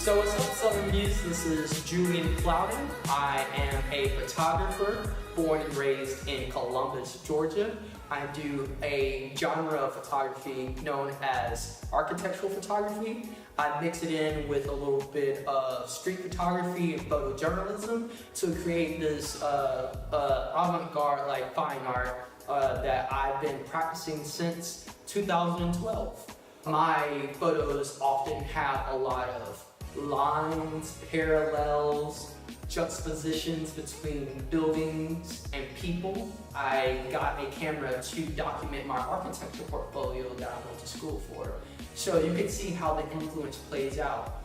So what's up, Southern Views? This is Julian Plowden. I am a photographer born and raised in Columbus, Georgia. I do a genre of photography known as architectural photography. I mix it in with a little bit of street photography and photojournalism to create this avant-garde, like fine art that I've been practicing since 2012. My photos often have a lot of lines, parallels, juxtapositions between buildings and people. I got a camera to document my architecture portfolio that I went to school for. So you can see how the influence plays out.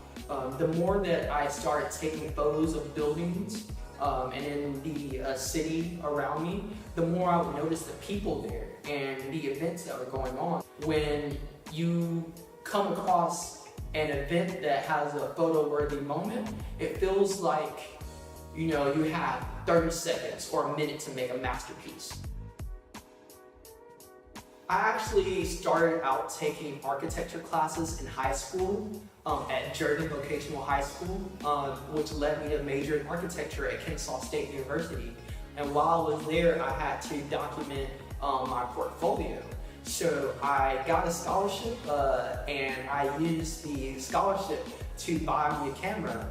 The more that I started taking photos of buildings and in the city around me, the more I would notice the people there and the events that were going on. When you come across an event that has a photo-worthy moment, it feels like, you know, you have 30 seconds or a minute to make a masterpiece. I actually started out taking architecture classes in high school at Julian Vocational High School, which led me to major in architecture at Kennesaw State University. And while I was there, I had to document my portfolio. So I got a scholarship and I used the scholarship to buy me a camera.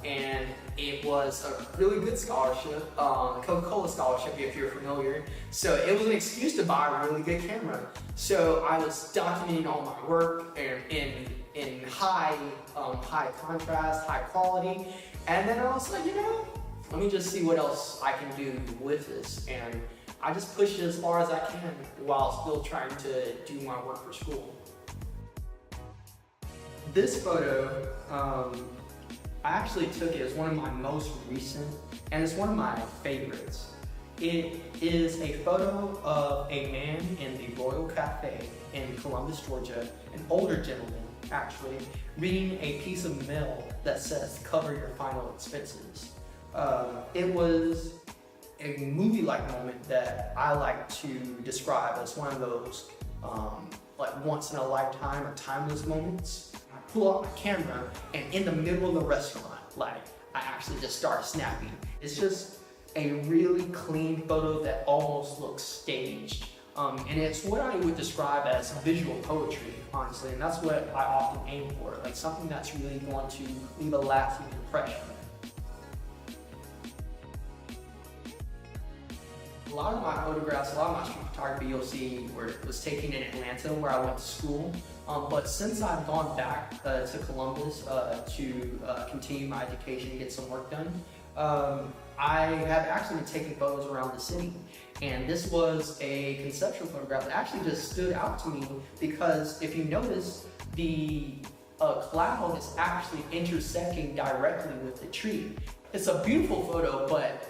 And it was a really good scholarship, Coca-Cola scholarship if you're familiar. So it was an excuse to buy a really good camera. So I was documenting all my work in high contrast, high quality. And then I was like, you know, let me just see what else I can do with this. And I just pushed it as far as I can while still trying to do my work for school. This photo, I actually took it as one of my most recent, and it's one of my favorites. It is a photo of a man in the Royal Cafe in Columbus, Georgia, an older gentleman actually, reading a piece of mail that says, "Cover your final expenses." It was a movie-like moment that I like to describe as one of those like once in a lifetime or timeless moments. I pull out my camera and in the middle of the restaurant, like I actually just start snapping. It's just a really clean photo that almost looks staged. And it's what I would describe as visual poetry, honestly, and that's what I often aim for, like something that's really going to leave a lasting impression. A lot of my photographs, a lot of my street photography you'll see was taken in Atlanta where I went to school. But since I've gone back to Columbus to continue my education and get some work done, I have actually been taking photos around the city. And this was a conceptual photograph that actually just stood out to me because if you notice, the cloud is actually intersecting directly with the tree. It's a beautiful photo, but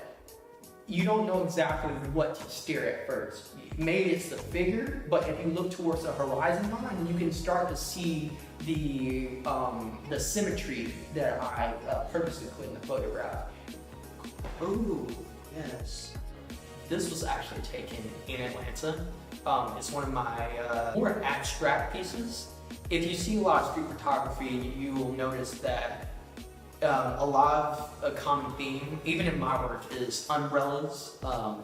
you don't know exactly what to stare at first. Maybe it's the figure, but if you look towards the horizon line, you can start to see the symmetry that I purposely put in the photograph. Ooh, yes. This was actually taken in Atlanta. It's one of my more abstract pieces. If you see a lot of street photography, you will notice that a lot of a common theme, even in my work, is umbrellas,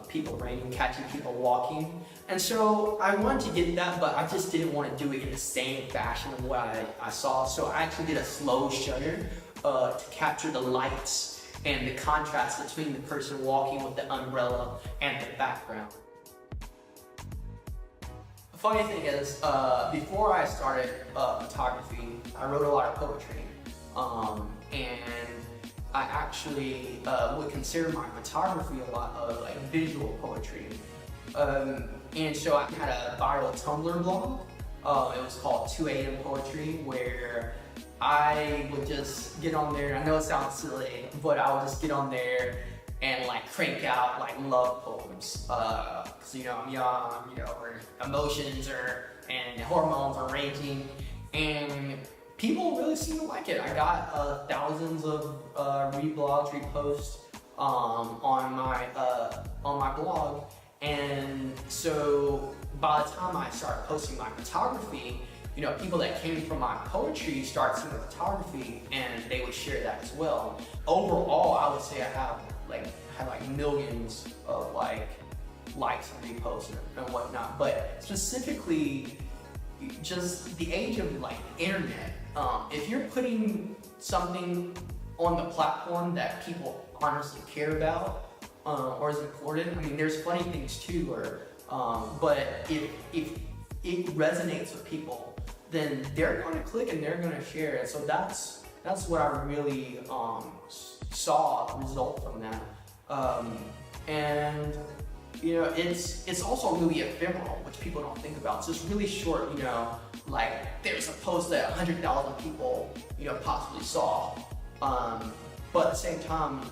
people raining, catching people walking. And so I wanted to get that, but I just didn't want to do it in the same fashion of what I saw. So I actually did a slow shutter to capture the lights and the contrast between the person walking with the umbrella and the background. The funny thing is, before I started photography, I wrote a lot of poetry. And I actually would consider my photography a lot of like visual poetry. And so I had a viral Tumblr blog. It was called 2 a.m. Poetry, where I would just get on there. I know it sounds silly, but I would just get on there and like crank out like love poems. Cause you know, I'm young, you know, or emotions and hormones are raging, and people really seem to like it. I got thousands of reblogs, reposts on my blog, and so by the time I started posting my photography, people that came from my poetry started seeing the photography, and they would share that as well. Overall, I would say I have millions of likes and reposts and whatnot. But specifically, just the age of internet. If you're putting something on the platform that people honestly care about or is important, I mean, there's funny things too, but if it resonates with people, then they're going to click and they're going to share it. So that's what I really saw result from that. And it's also really ephemeral, which people don't think about. So it's really short, there's a post that 100,000 people, possibly saw. But at the same time,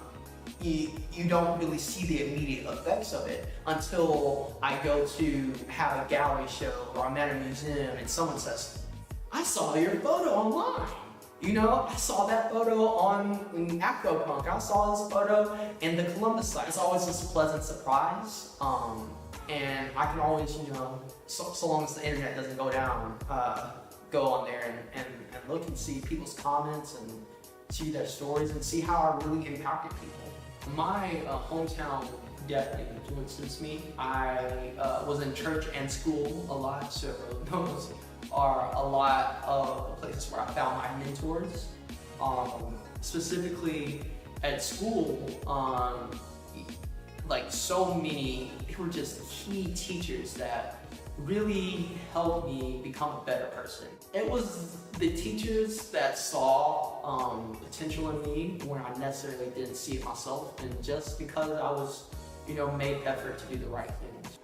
you don't really see the immediate effects of it until I go to have a gallery show or I'm at a museum and someone says, I saw your photo online. I saw that photo on Afropunk. I saw this photo in the Columbus site. It's always this pleasant surprise. And I can always, so long as the internet doesn't go down, go on there and look and see people's comments and see their stories and see how I really impacted people. My hometown definitely influences me. I was in church and school a lot, so those are a lot of places where I found my mentors. Specifically at school, so many, they were just key teachers that really helped me become a better person. It was the teachers that saw potential in me when I necessarily didn't see it myself, and just because I was, made effort to do the right things.